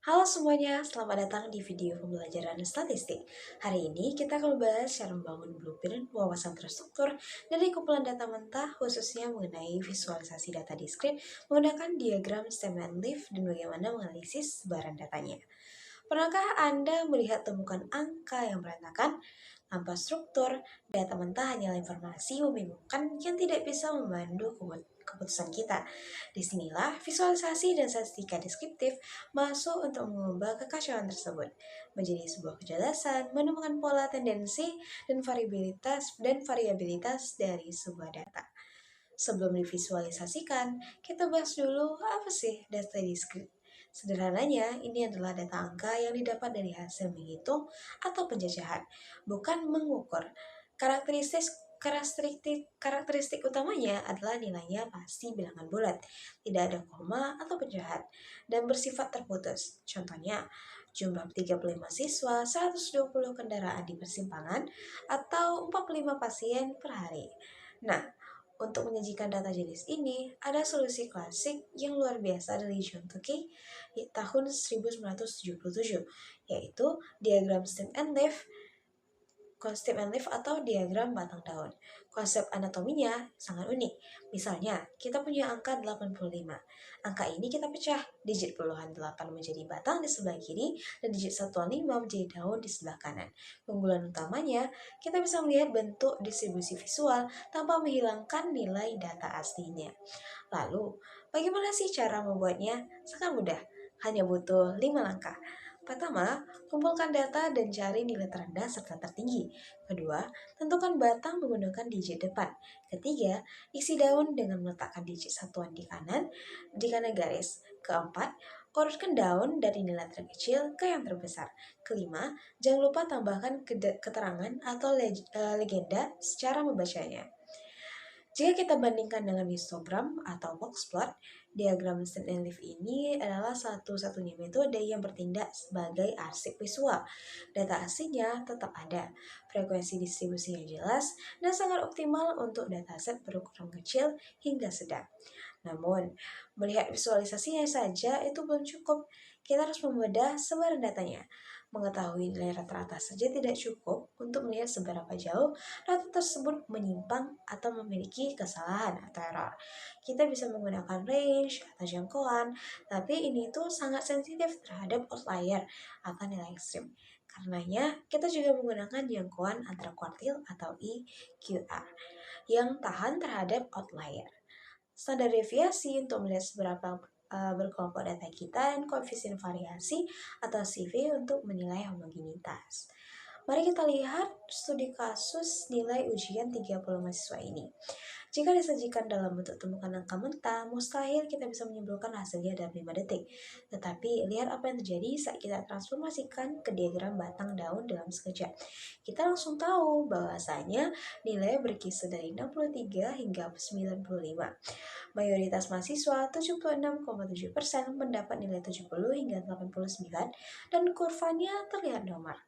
Halo semuanya, selamat datang di video pembelajaran statistik. Hari ini kita akan membahas cara membangun blueprint wawasan terstruktur dari kumpulan data mentah, khususnya mengenai visualisasi data diskrit menggunakan diagram stem and leaf dan bagaimana menganalisis sebaran datanya. Pernahkah Anda melihat temukan angka yang berantakan? Tanpa struktur, data mentah hanyalah informasi membingungkan yang tidak bisa memandu keputusan kita. Disinilah visualisasi dan statistika deskriptif masuk untuk mengubah kekacauan tersebut menjadi sebuah kejelasan, menemukan pola tendensi dan variabilitas dari sebuah data. Sebelum divisualisasikan, kita bahas dulu apa sih data diskrit. Sederhananya, ini adalah data angka yang didapat dari hasil menghitung atau penjajahan, bukan mengukur. Karakteristik utamanya adalah nilainya pasti bilangan bulat, tidak ada koma atau penjahat, dan bersifat terputus. Contohnya, jumlah 35 siswa, 120 kendaraan di persimpangan, atau 45 pasien per hari. Nah, untuk menyajikan data jenis ini, ada solusi klasik yang luar biasa dari John Tukey di tahun 1977, yaitu diagram stem and leaf, konsep leaf atau diagram batang daun. Konsep anatominya sangat unik. Misalnya, kita punya angka 85. Angka ini kita pecah, digit puluhan 8 menjadi batang di sebelah kiri, dan digit satuan 5 menjadi daun di sebelah kanan. Keunggulan utamanya, kita bisa melihat bentuk distribusi visual tanpa menghilangkan nilai data aslinya. Lalu, bagaimana sih cara membuatnya? Sangat mudah, hanya butuh 5 langkah. Pertama, kumpulkan data dan cari nilai terendah serta tertinggi. Kedua, tentukan batang menggunakan digit depan. Ketiga, isi daun dengan meletakkan digit satuan di kanan garis. Keempat, urutkan daun dari nilai terkecil ke yang terbesar. Kelima, jangan lupa tambahkan keterangan atau legenda secara membacanya. Jika kita bandingkan dengan histogram atau box plot, diagram stand and leaf ini adalah satu-satunya metode yang bertindak sebagai arsip visual. Data aslinya tetap ada, frekuensi distribusi yang jelas, dan sangat optimal untuk dataset berukuran kecil hingga sedang. Namun, melihat visualisasinya saja itu belum cukup. Kita harus membedah sebaran datanya. Mengetahui nilai rata-rata saja tidak cukup untuk melihat seberapa jauh data tersebut menyimpang atau memiliki kesalahan atau error. Kita bisa menggunakan range atau jangkauan, tapi ini tuh sangat sensitif terhadap outlier atau nilai ekstrim. Karenanya, kita juga menggunakan jangkauan antara kuartil atau EQR yang tahan terhadap outlier. Standar deviasi untuk melihat seberapa berkelompok data kita, dan koefisien variasi atau CV untuk menilai homogenitas. Mari kita lihat studi kasus nilai ujian 30 mahasiswa ini. Jika disajikan dalam bentuk temukan angka mentah, mustahil kita bisa menyimpulkan hasilnya dalam 5 detik. Tetapi, lihat apa yang terjadi saat kita transformasikan ke diagram batang daun dalam sekejap. Kita langsung tahu bahwasanya nilai berkisar dari 63 hingga 95. Mayoritas mahasiswa 76,7% mendapat nilai 70 hingga 89, dan kurvanya terlihat normal.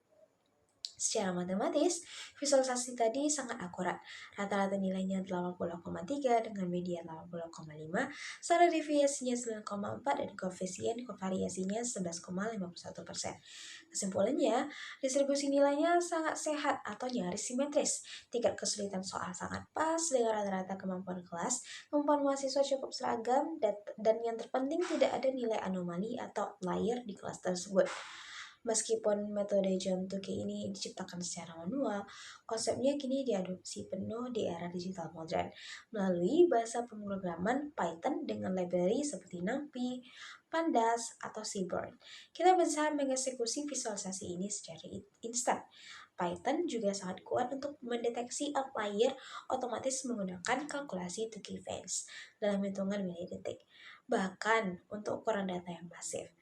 Secara matematis, visualisasi tadi sangat akurat. Rata-rata nilainya 80,3 dengan media 80,5, standar deviasinya 9,4, dan koefisien variasinya 11,51%. Kesimpulannya, distribusi nilainya sangat sehat atau nyaris simetris. Tingkat kesulitan soal sangat pas dengan rata-rata kemampuan kelas, kemampuan mahasiswa cukup seragam, dan yang terpenting tidak ada nilai anomali atau outlier di kelas tersebut. Meskipun metode John Tukey ini diciptakan secara manual, konsepnya kini diadopsi penuh di era digital modern melalui bahasa pemrograman Python dengan library seperti NumPy, Pandas, atau Seaborn. Kita bisa mengeksekusi visualisasi ini secara instan. Python juga sangat kuat untuk mendeteksi outlier otomatis menggunakan kalkulasi Tukey phase dalam hitungan milidetik, bahkan untuk ukuran data yang masif.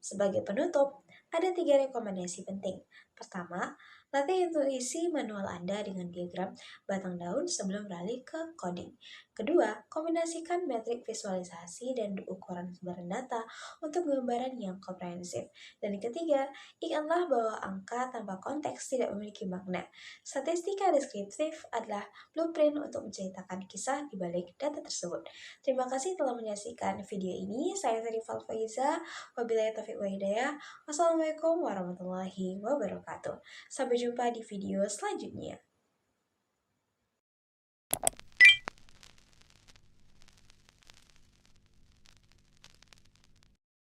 Sebagai penutup, ada 3 rekomendasi penting. Pertama, Latih intuisi manual Anda dengan diagram batang daun sebelum beralih ke coding. Kedua, kombinasikan metrik visualisasi dan ukuran sumber data untuk gambaran yang komprehensif. Dan yang ketiga, ingatlah bahwa angka tanpa konteks tidak memiliki makna. Statistika deskriptif adalah blueprint untuk menceritakan kisah di balik data tersebut. Terima kasih telah menyaksikan video ini. Saya Sarifal Faiza. Wabillahi taufiq wa hidayah. Wassalamualaikum warahmatullahi wabarakatuh. Sampai jumpa di video selanjutnya.